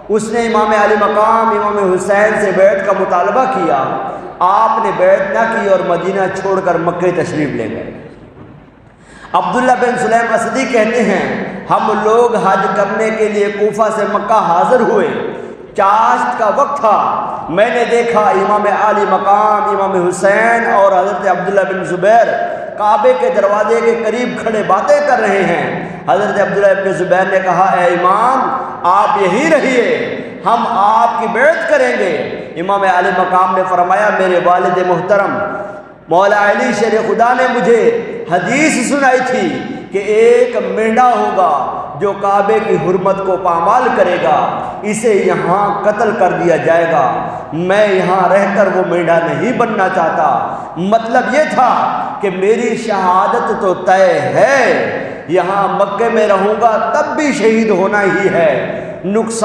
اس نے امام علی مقام امام حسین سے بیعت کا مطالبہ کیا، آپ نے بیعت نہ کی اور مدینہ چھوڑ کر مکہ تشریف لے گئے۔ عبداللہ بن سلیم اسدی کہتے ہیں ہم لوگ حج کرنے کے لیے کوفہ سے مکہ حاضر ہوئے، چاشت کا وقت تھا، میں نے دیکھا امام علی مقام امام حسین اور حضرت عبداللہ بن زبیر کعبے کے دروازے کے قریب کھڑے باتیں کر رہے ہیں۔ حضرت عبداللہ بن زبیر نے کہا اے امام آپ یہی رہیے، ہم آپ کی بیعت کریں گے۔ امام علی مقام نے فرمایا میرے والد محترم مولا علی شیر خدا نے مجھے حدیث سنائی تھی کہ ایک مینڈا ہوگا جو کعبے کی حرمت کو پامال کرے گا، اسے یہاں قتل کر دیا جائے گا، میں یہاں رہ کر وہ مینڈا نہیں بننا چاہتا۔ مطلب یہ تھا کہ میری شہادت تو طے ہے، یہاں مکے میں رہوں گا تب بھی شہید ہونا ہی ہے، نقصان